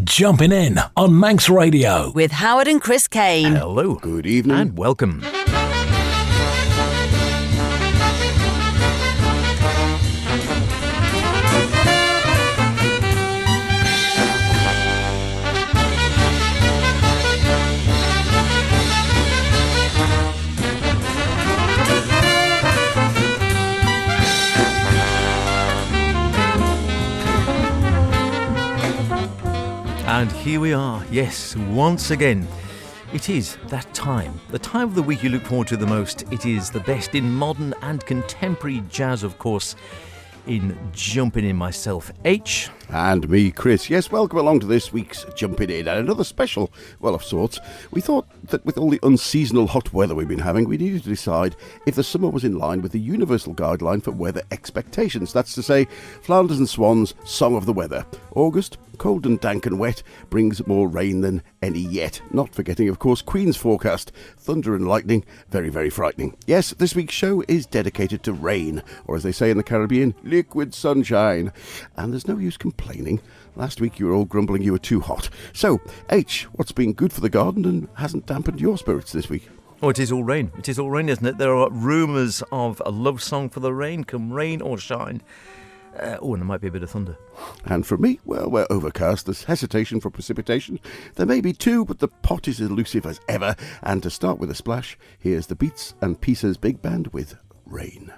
Jumping In on Manx Radio. With Howard and Chris Kane. Hello. Good evening. And welcome. And here we are, yes, once again. It is that time, the time of the week you look forward to the most. It is the best in modern and contemporary jazz, of course, in Jumpin' In myself, H. And me, Chris. Yes, welcome along to this week's Jumpin' In, and another special, well, of sorts. We thought that with all the unseasonal hot weather we've been having, we needed to decide if the summer was in line with the universal guideline for weather expectations. That's to say, Flanders and Swan's Song of the Weather. August, cold and dank and wet, brings more rain than any yet. Not forgetting, of course, Queen's forecast. Thunder and lightning, very, very frightening. Yes, this week's show is dedicated to rain, or as they say in the Caribbean, liquid sunshine. And there's no use complaining. Last week you were all grumbling you were too hot. So, H, what's been good for the garden and hasn't dampened your spirits this week? Oh, it is all rain. It is all rain, isn't it? There are rumours of a love song for the rain, come rain or shine. And there might be a bit of thunder. And for me, well, we're overcast. There's hesitation for precipitation. There may be two, but the pot is elusive as ever. And to start with a splash, here's the Beats and Pieces Big Band with Rain.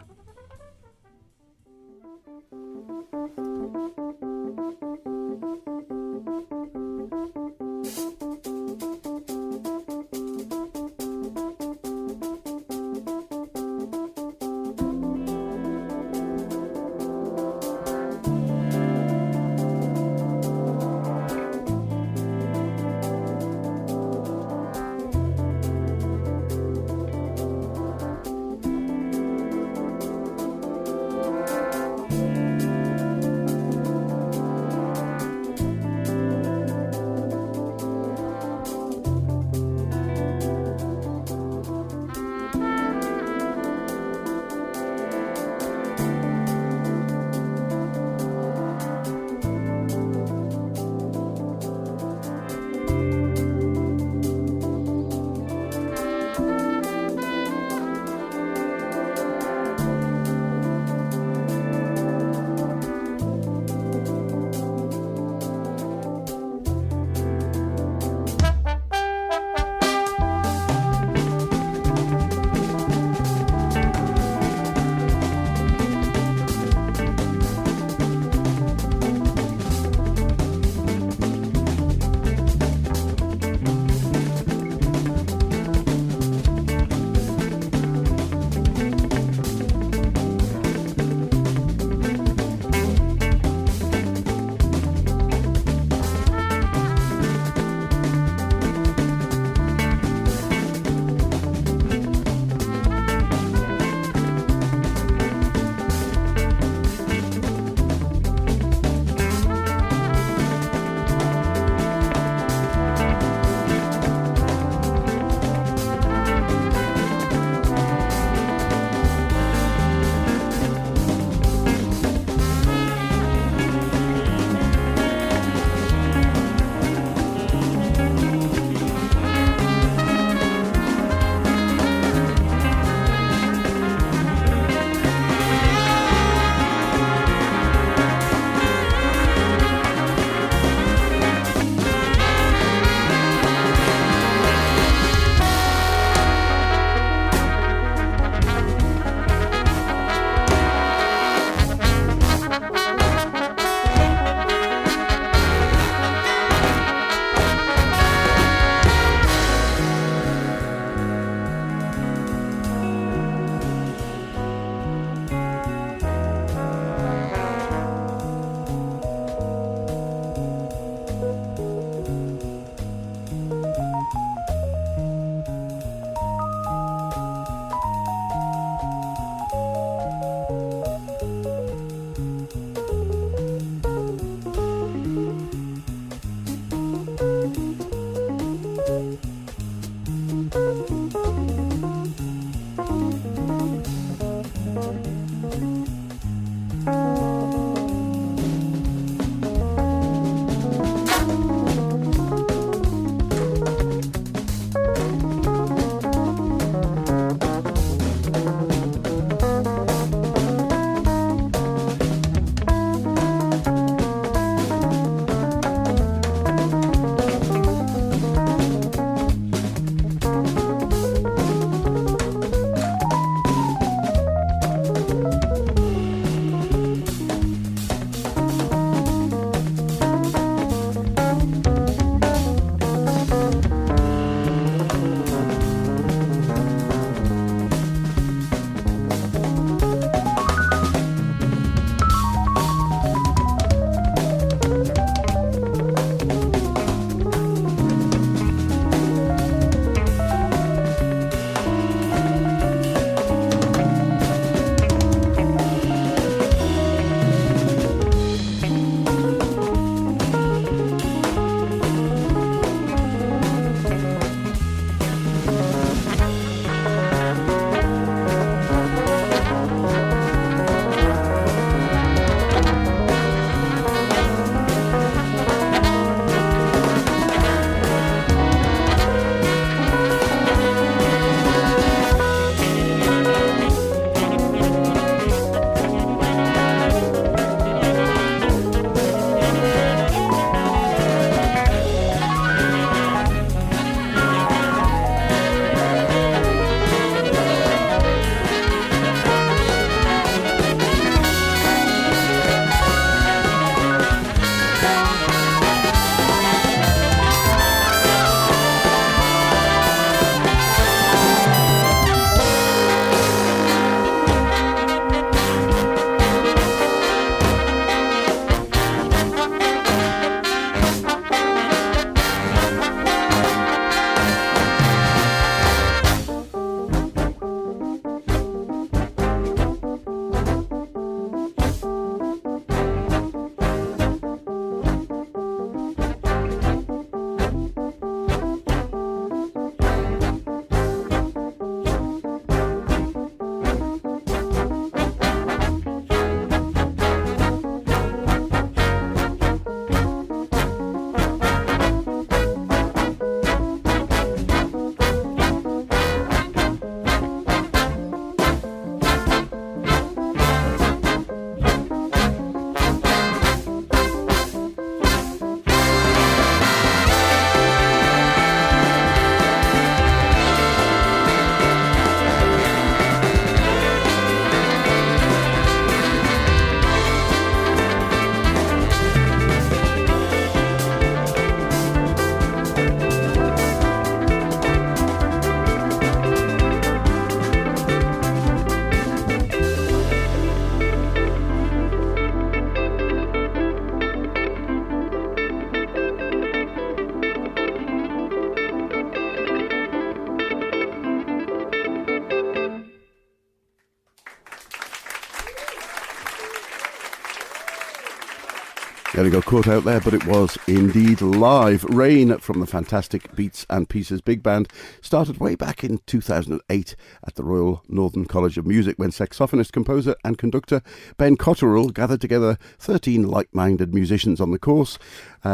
Nearly got caught out there, but it was indeed live. Rain from the fantastic Beats and Pieces Big Band started way back in 2008 at the Royal Northern College of Music when saxophonist, composer and conductor Ben Cotterill gathered together 13 like-minded musicians on the course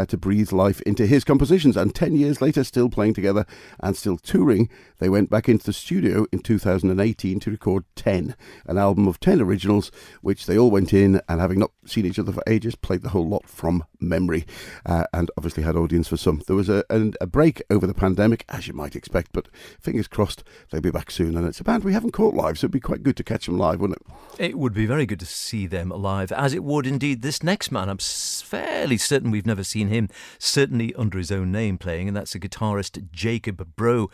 to breathe life into his compositions. And 10 years later, still playing together and still touring, they went back into the studio in 2018 to record 10, an album of 10 originals, which they all went in and, having not seen each other for ages, played the whole lot from memory, and obviously had audience for some. There was a break over the pandemic, as you might expect, but fingers crossed they'll be back soon. And it's a band we haven't caught live, so it'd be quite good to catch them live, wouldn't it? It would be very good to see them live, as it would indeed this next man. I'm fairly certain we've never seen him, certainly under his own name, playing, and that's the guitarist Jacob Bro,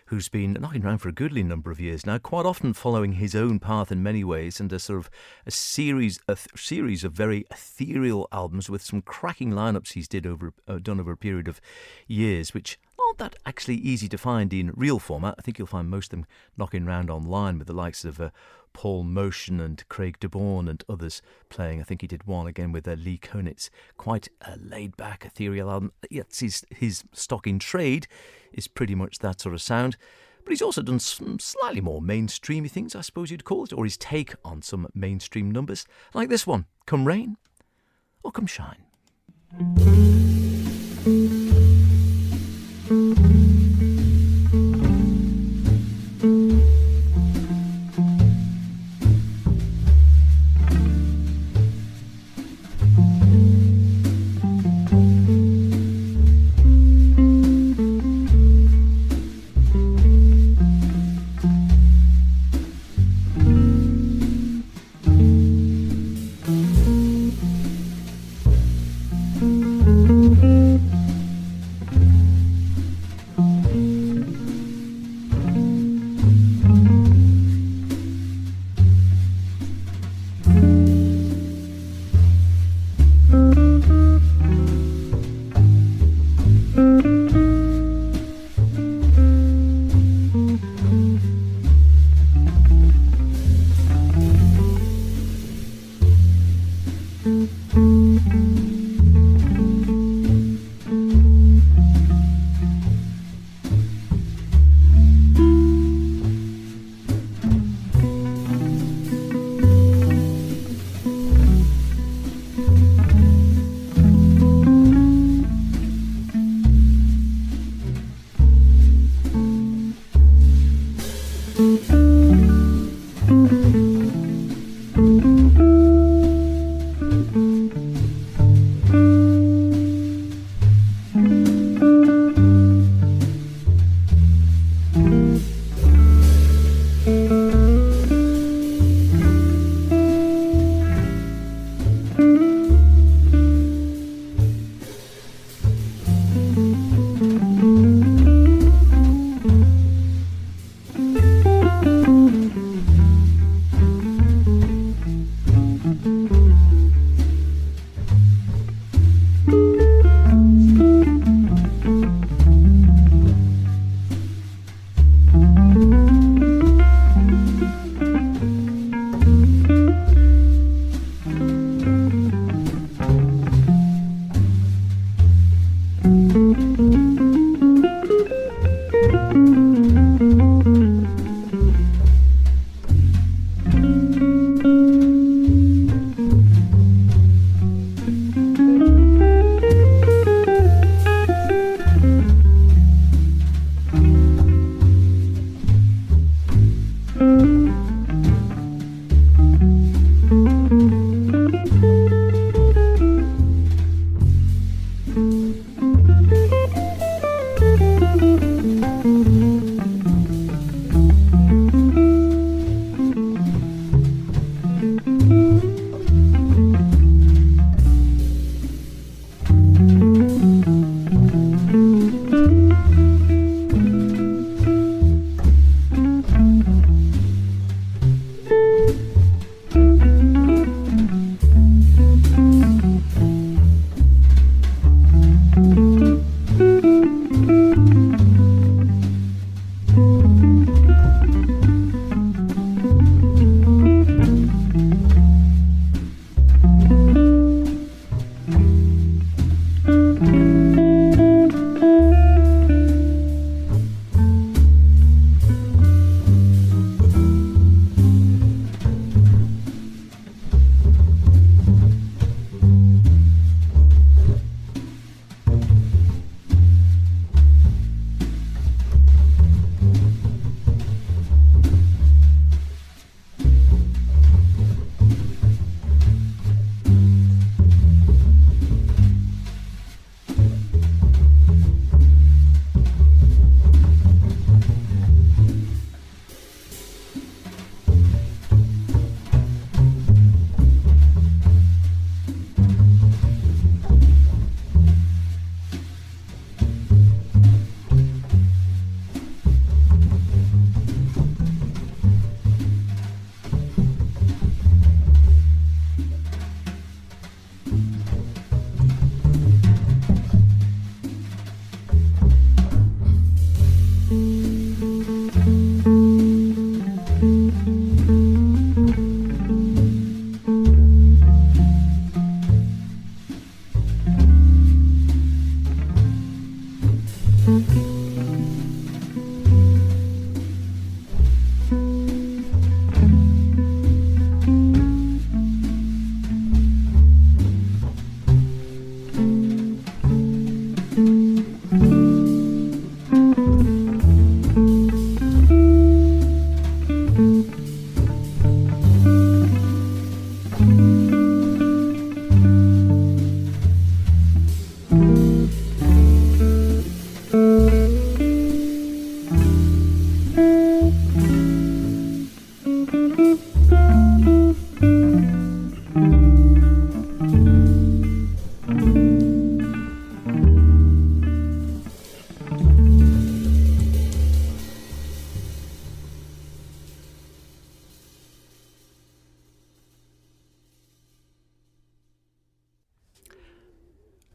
who's been knocking around for a goodly number of years now, quite often following his own path in many ways, and a sort of a series of very ethereal albums with some cracking lineups he's done over a period of years, which aren't that actually easy to find in real format. I think you'll find most of them knocking around online with the likes of Paul Motion and Craig DeBorn and others playing. I think he did one again with Lee Konitz. Quite a laid-back, ethereal album. Yes, his stock in trade is pretty much that sort of sound. But he's also done some slightly more mainstreamy things, I suppose you'd call it, or his take on some mainstream numbers, like this one, Come Rain or Come Shine.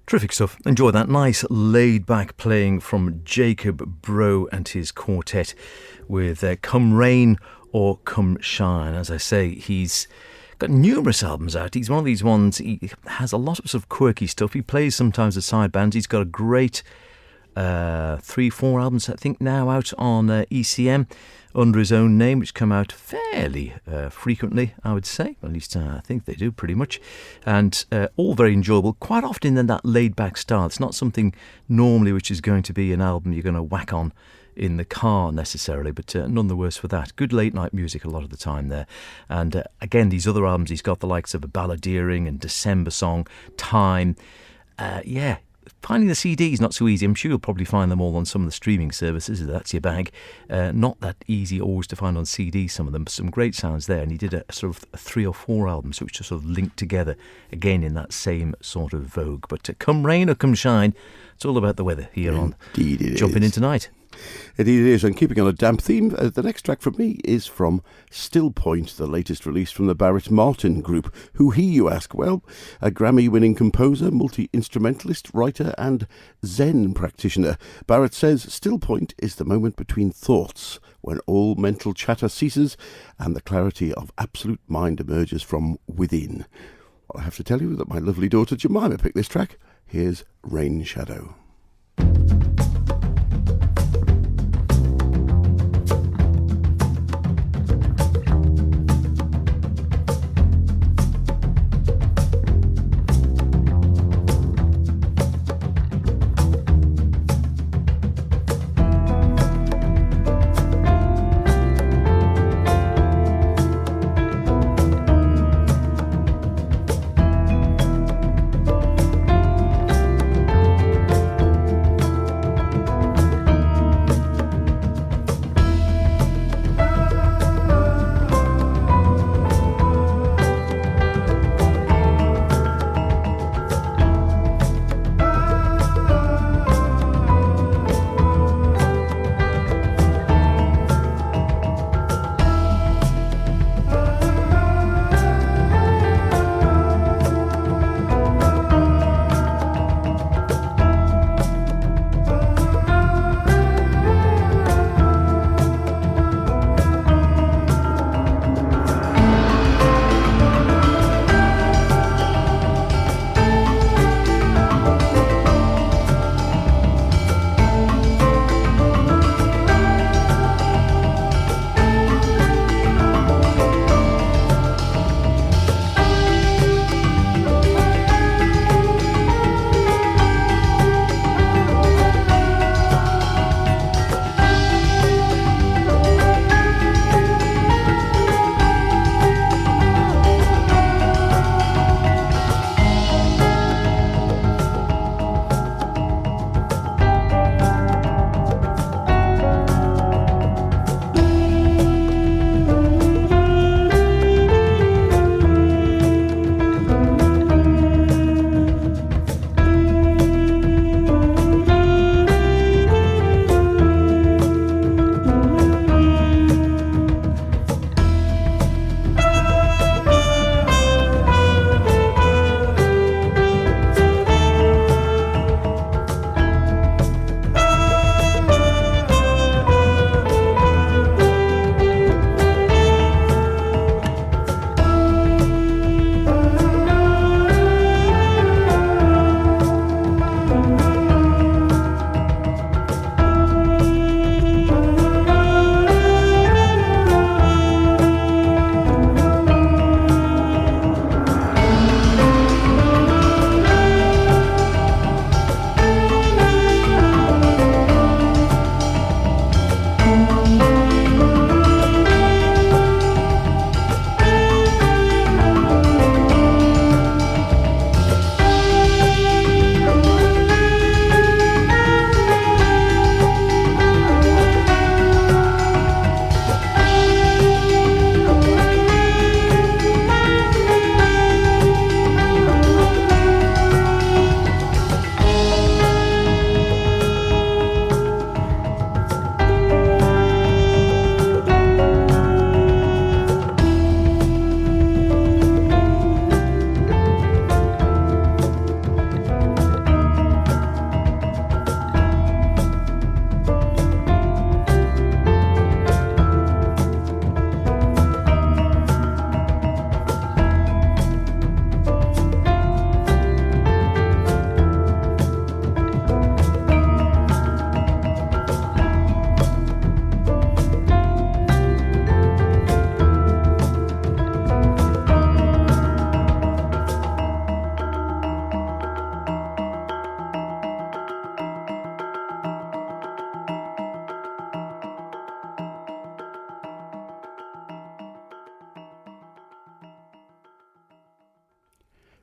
Terrific stuff. Enjoy that nice laid-back playing from Jacob Bro and his quartet with Come Rain or Come Shine. As I say, he's got numerous albums out. He's one of these ones, he has a lot of sort of quirky stuff. He plays sometimes with side bands. He's got a great 3-4 albums, I think, now out on ECM under his own name, which come out fairly frequently, I would say. At least I think they do pretty much. And all very enjoyable, quite often in that laid-back style. It's not something normally which is going to be an album you're going to whack on in the car necessarily, but none the worse for that. Good late-night music a lot of the time there. And again, these other albums, he's got the likes of a Balladeering and December Song, Time. Finding the CDs not so easy. I'm sure you'll probably find them all on some of the streaming services. That's your bag. Not that easy always to find on CD, some of them, but some great sounds there. And he did a sort of 3 or 4 albums which are sort of linked together, again in that same sort of vogue. But come rain or come shine, it's all about the weather here on Jumpin' In tonight. Indeed it is, and keeping on a damp theme, the next track from me is from Still Point, the latest release from the Barrett Martin Group. Who he, you ask? Well, a Grammy-winning composer, multi-instrumentalist, writer and Zen practitioner. Barrett says Still Point is the moment between thoughts, when all mental chatter ceases and the clarity of absolute mind emerges from within. Well, I have to tell you that my lovely daughter Jemima picked this track. Here's Rain Shadow.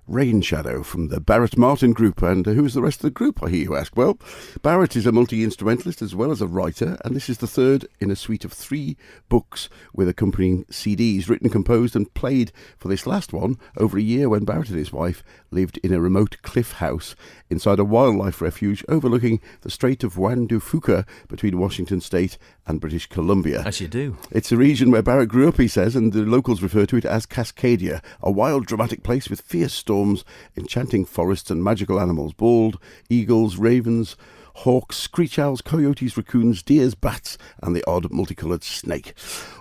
Rain Shadow from the Barrett Martin Group. And who's the rest of the group, I hear you ask? Well, Barrett is a multi-instrumentalist as well as a writer, and this is the third in a suite of 3 books with accompanying CDs, written, composed and played for this last one over a year when Barrett and his wife lived in a remote cliff house inside a wildlife refuge overlooking the Strait of Juan de Fuca between Washington State and British Columbia. As you do. It's a region where Barrett grew up, he says, and the locals refer to it as Cascadia, a wild, dramatic place with fierce storms, enchanting forests and magical animals, bald eagles, ravens, hawks, screech owls, coyotes, raccoons, deers, bats, and the odd multicoloured snake.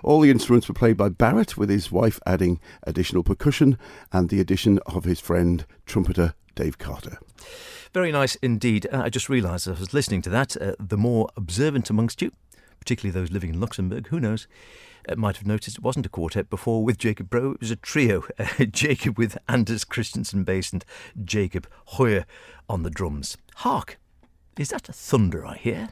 All the instruments were played by Barrett, with his wife adding additional percussion and the addition of his friend, trumpeter Dave Carter. Very nice indeed. I just realised as I was listening to that, the more observant amongst you, particularly those living in Luxembourg, who knows, might have noticed it wasn't a quartet before with Jacob Bro, it was a trio. Jacob with Anders Christensen bass and Jacob Hoyer on the drums. Hark! Is that a thunder I hear?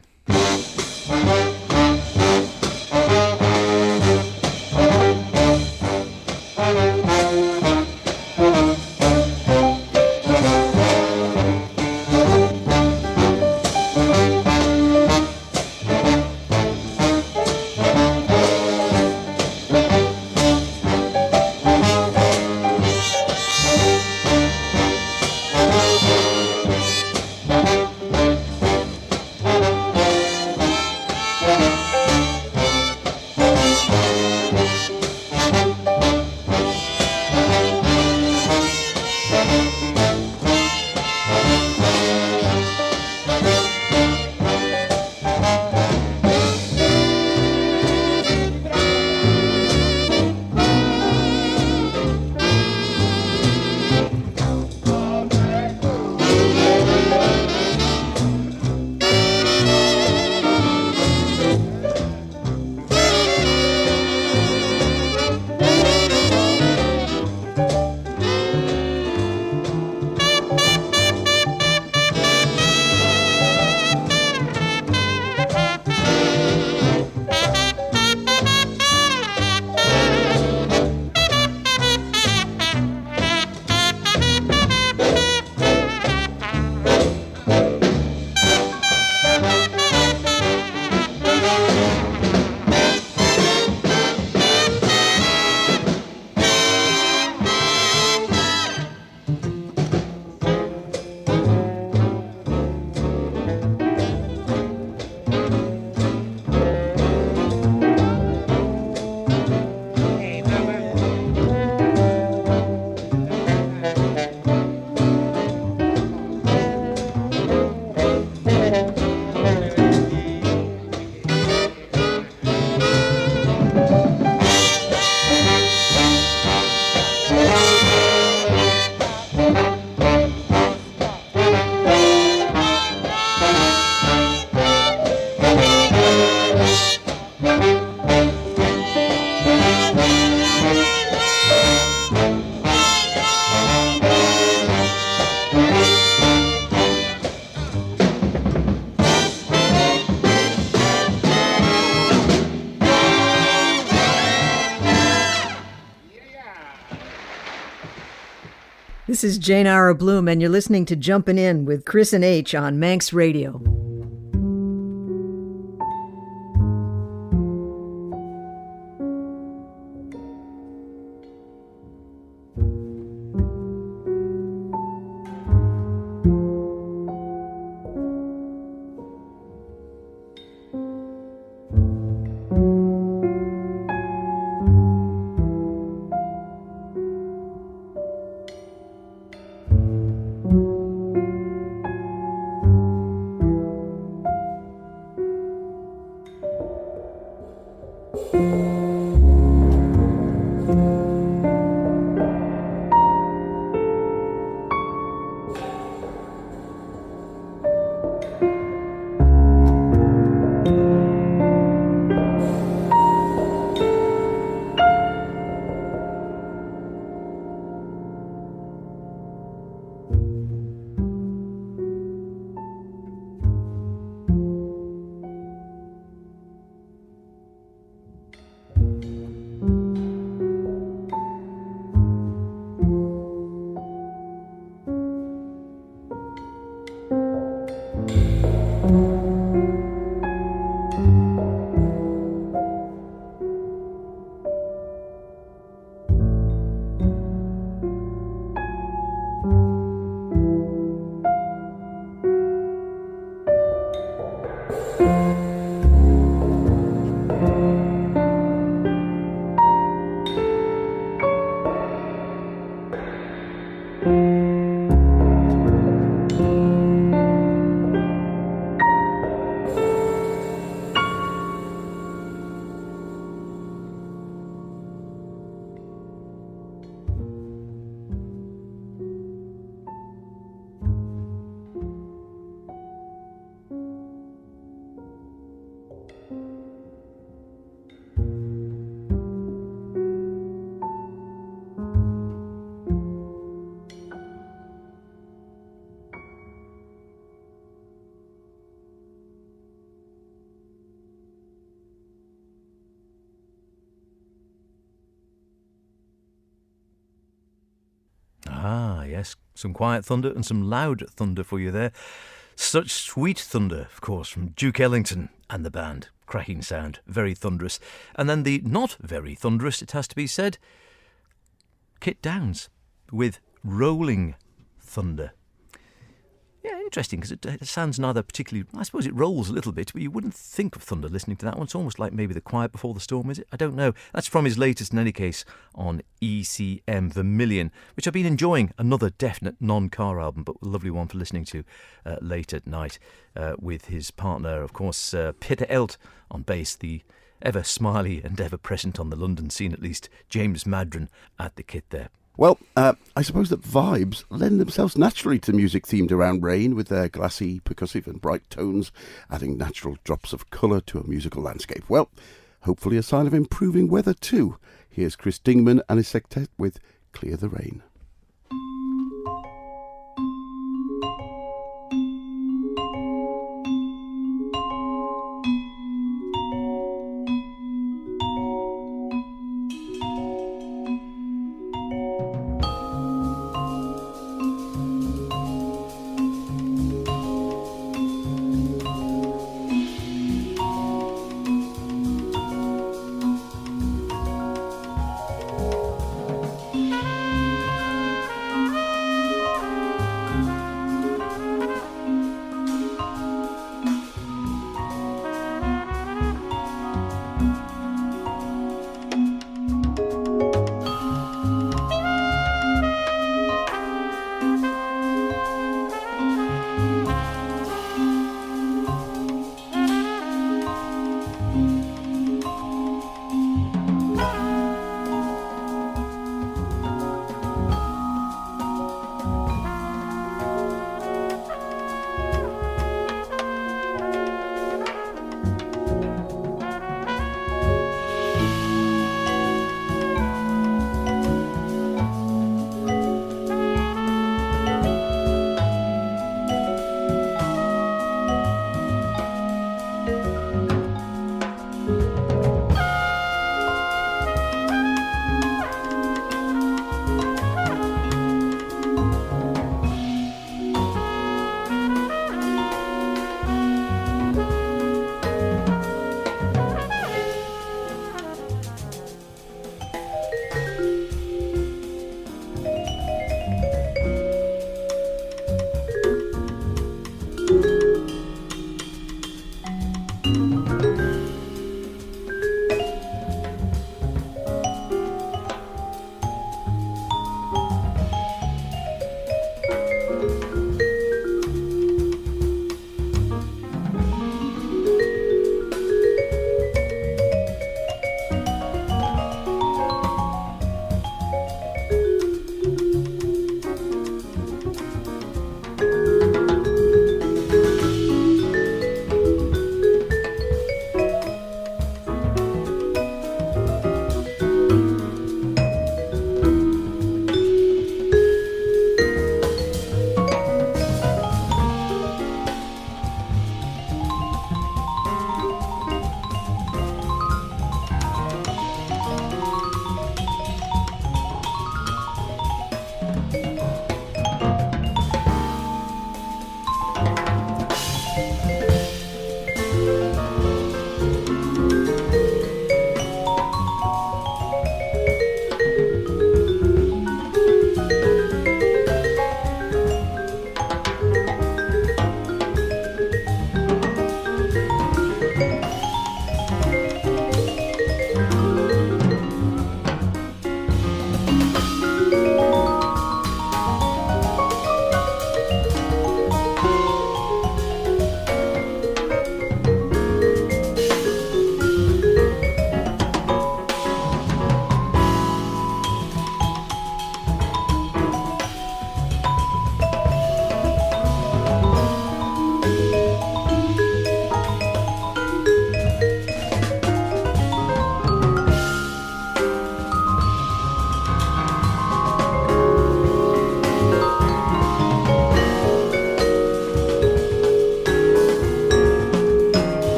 This is Jane Ara Bloom, and you're listening to Jumpin' In with Chris and H on Manx Radio. Some quiet thunder and some loud thunder for you there. Such sweet thunder, of course, from Duke Ellington and the band. Cracking sound, very thunderous. And then the not very thunderous, it has to be said, Kit Downs with Rolling Thunder. Yeah, interesting, because it sounds neither particularly... I suppose it rolls a little bit, but you wouldn't think of thunder listening to that one. It's almost like maybe the quiet before the storm, is it? I don't know. That's from his latest, in any case, on ECM Vermilion, which I've been enjoying. Another definite non-car album, but a lovely one for listening to late at night with his partner, of course, Peter Elt on bass, the ever smiley and ever present on the London scene, at least, James Madron at the kit there. Well, I suppose that vibes lend themselves naturally to music themed around rain, with their glassy, percussive and bright tones, adding natural drops of colour to a musical landscape. Well, hopefully a sign of improving weather too. Here's Chris Dingman and his sextet with Clear the Rain.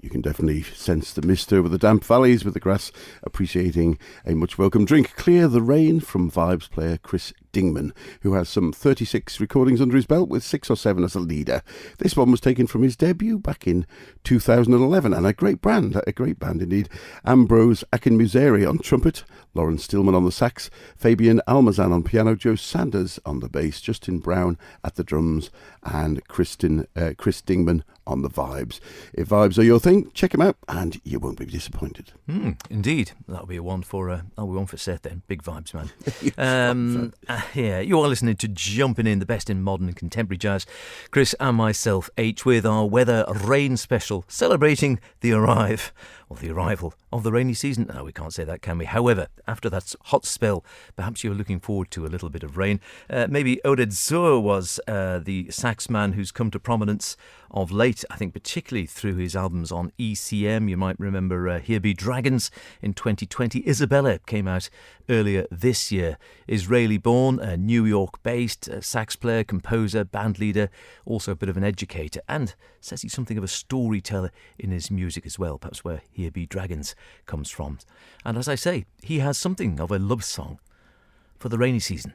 You can definitely sense the mist over the damp valleys, with the grass appreciating a much welcome drink. Clear the Rain from Vibes player Chris Dingman, who has some 36 recordings under his belt, with 6 or 7 as a leader. This one was taken from his debut back in 2011, and a great band indeed. Ambrose Akinmuseri on trumpet, Lauren Stillman on the sax, Fabian Almazan on piano, Joe Sanders on the bass, Justin Brown at the drums, and Chris Dingman on the vibes. If vibes are your thing, check him out and you won't be disappointed. Indeed. That'll be one for Seth then. Big vibes, man. Yeah, you are listening to Jumpin' In, the best in modern and contemporary jazz. Chris and myself, H, with our weather rain special, celebrating the arrival of the rainy season. No, we can't say that, can we? However, after that hot spell, perhaps you were looking forward to a little bit of rain. Maybe Oded Zur was the sax man who's come to prominence of late, I think particularly through his albums on ECM. You might remember Here Be Dragons in 2020. Isabella came out earlier this year. Israeli-born, New York-based, sax player, composer, band leader, also a bit of an educator, and says he's something of a storyteller in his music as well. Perhaps where Here Be Dragons comes from. And as I say, he has something of a love song for the rainy season.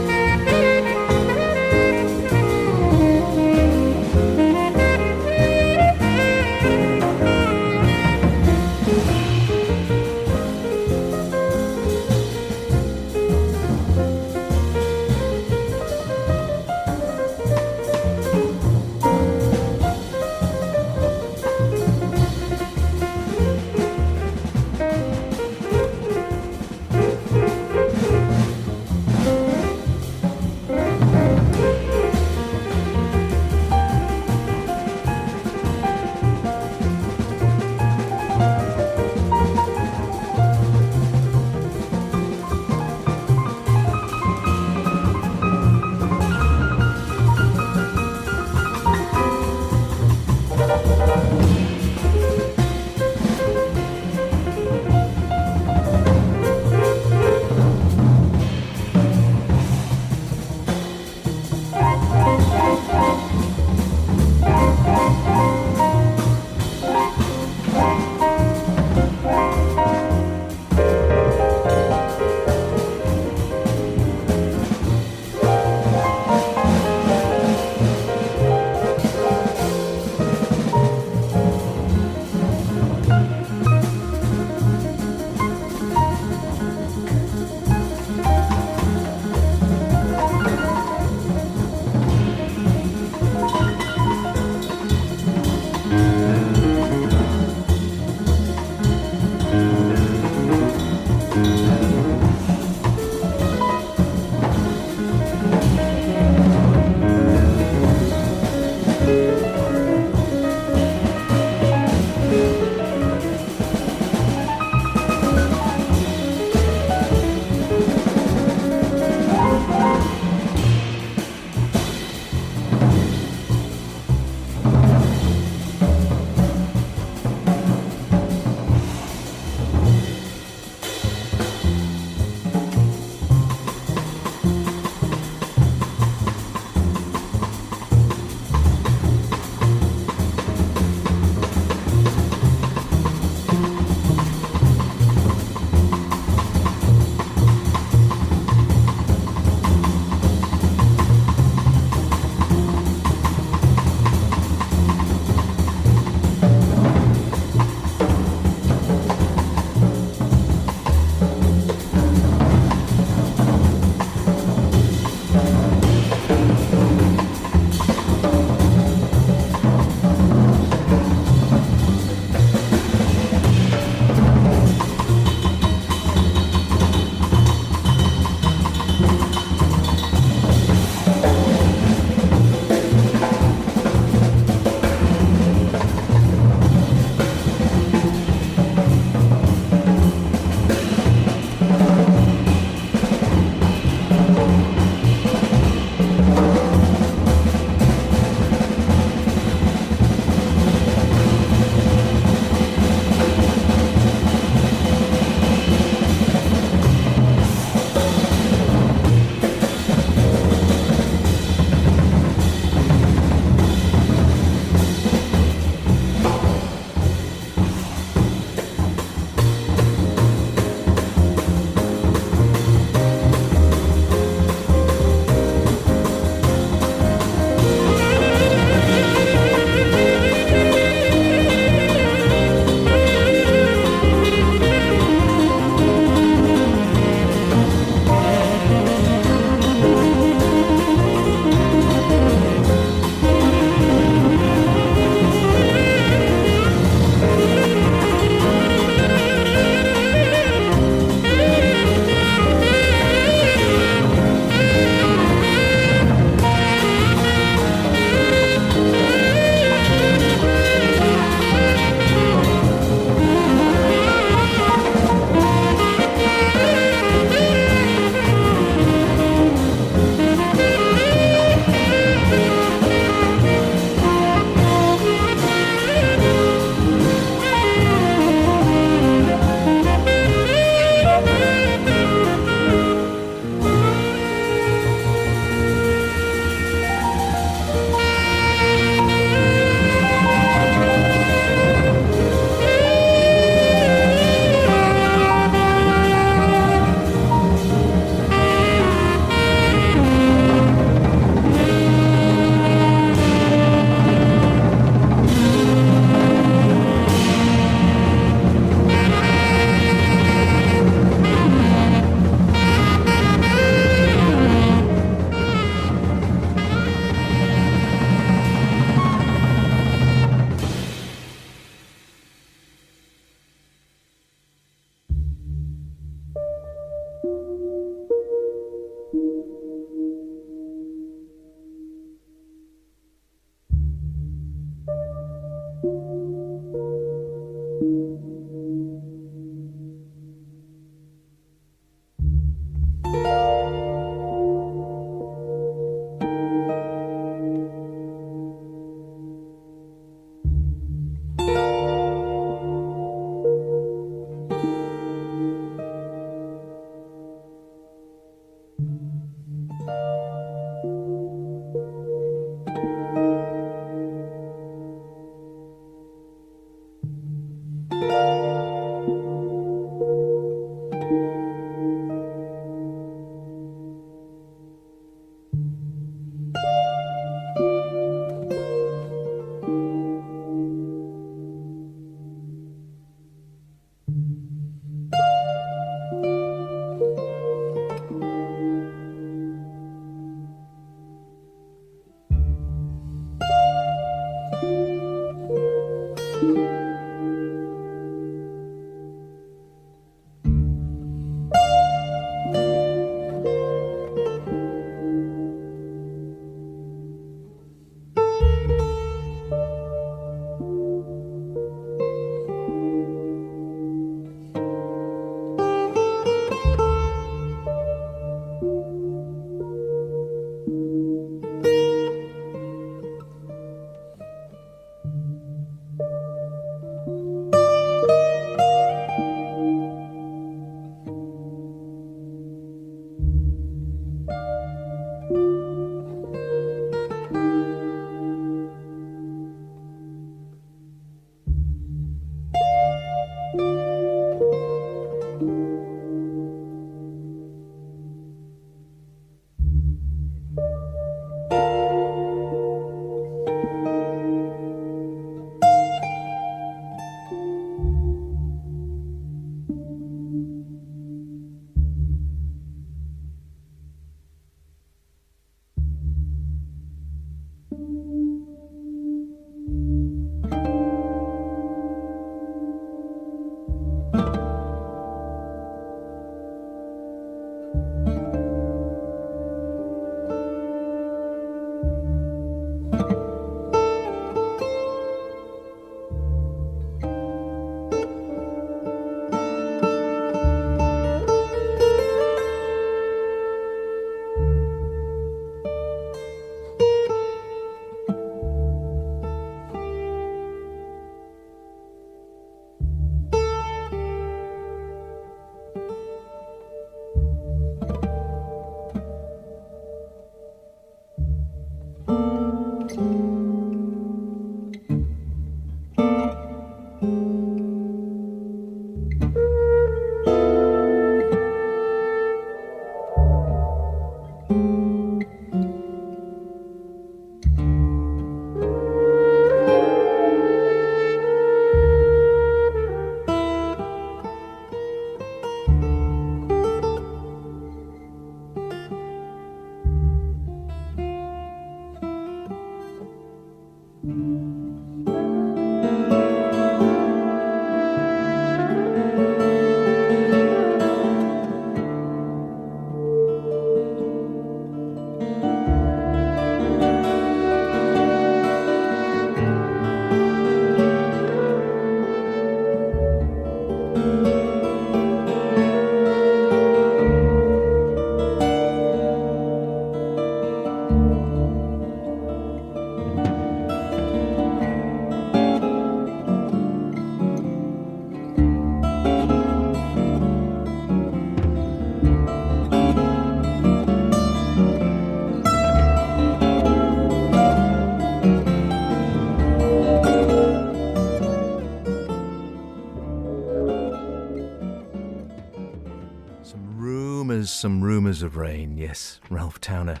Some rumours of rain, yes. Ralph Towner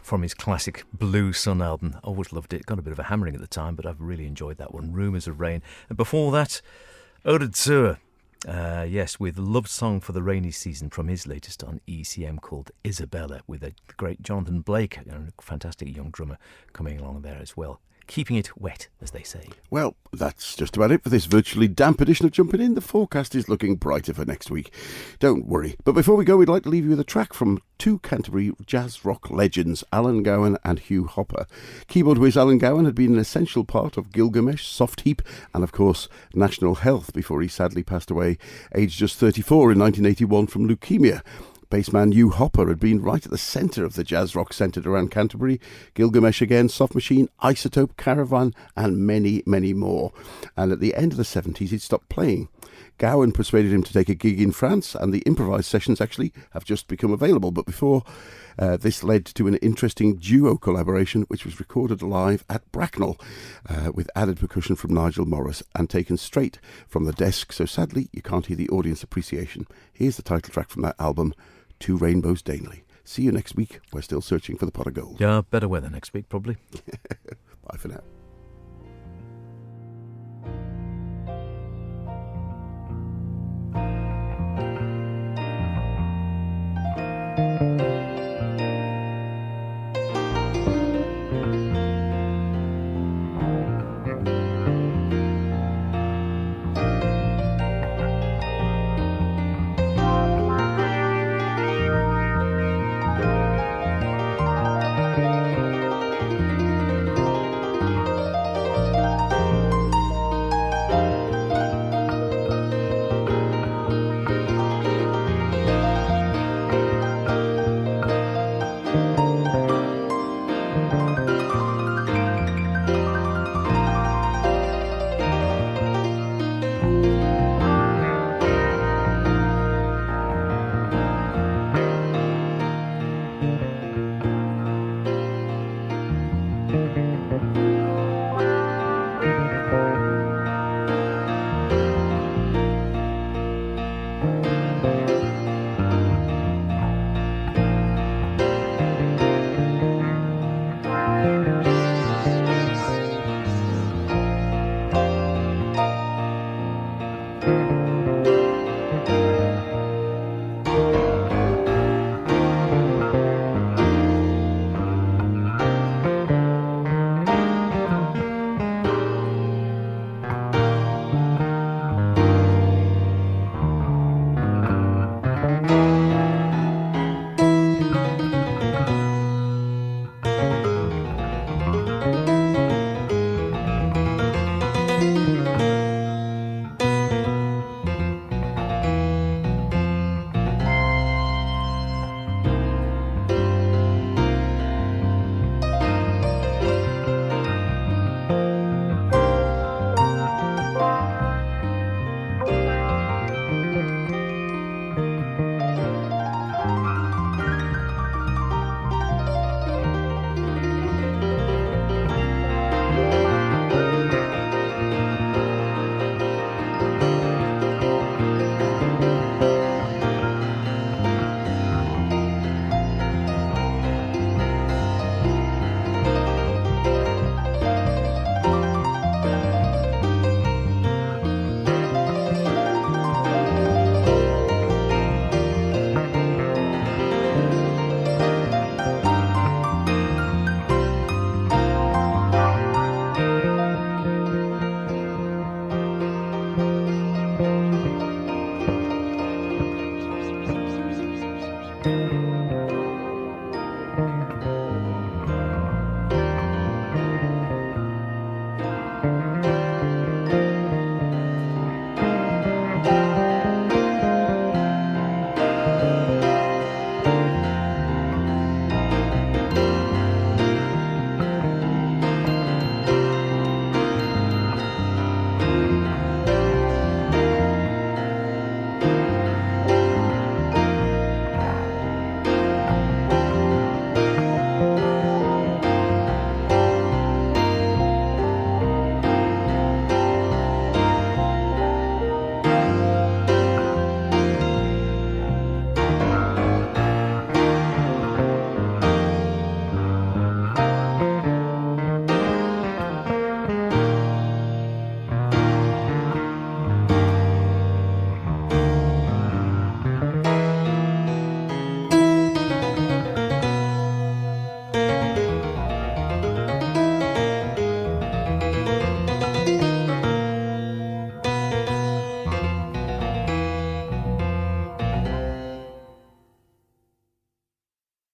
from his classic Blue Sun album. Always loved it. Got a bit of a hammering at the time, but I've really enjoyed that one. Rumours of Rain. And before that, Ode Zur. Yes, with Love Song for the Rainy Season from his latest on ECM called Isabella, with a great Jonathan Blake, a fantastic young drummer, coming along there as well. Keeping it wet, as they say. Well, that's just about it for this virtually damp edition of Jumpin' In. The forecast is looking brighter for next week. Don't worry. But before we go, we'd like to leave you with a track from two Canterbury jazz rock legends, Alan Gowan and Hugh Hopper. Keyboard whiz Alan Gowan had been an essential part of Gilgamesh, Soft Heap, and of course National Health before he sadly passed away, aged just 34 in 1981 from leukemia. Bassman Hugh Hopper had been right at the centre of the jazz rock centred around Canterbury. Gilgamesh again, Soft Machine, Isotope, Caravan, and many, many more. And at the end of the 70s, he'd stopped playing. Gowan persuaded him to take a gig in France, and the improvised sessions actually have just become available. But before, this led to an interesting duo collaboration, which was recorded live at Bracknell, with added percussion from Nigel Morris and taken straight from the desk. So sadly, you can't hear the audience appreciation. Here's the title track from that album, Two Rainbows Daily. See you next week. We're still searching for the pot of gold. Yeah, better weather next week, probably. Bye for now.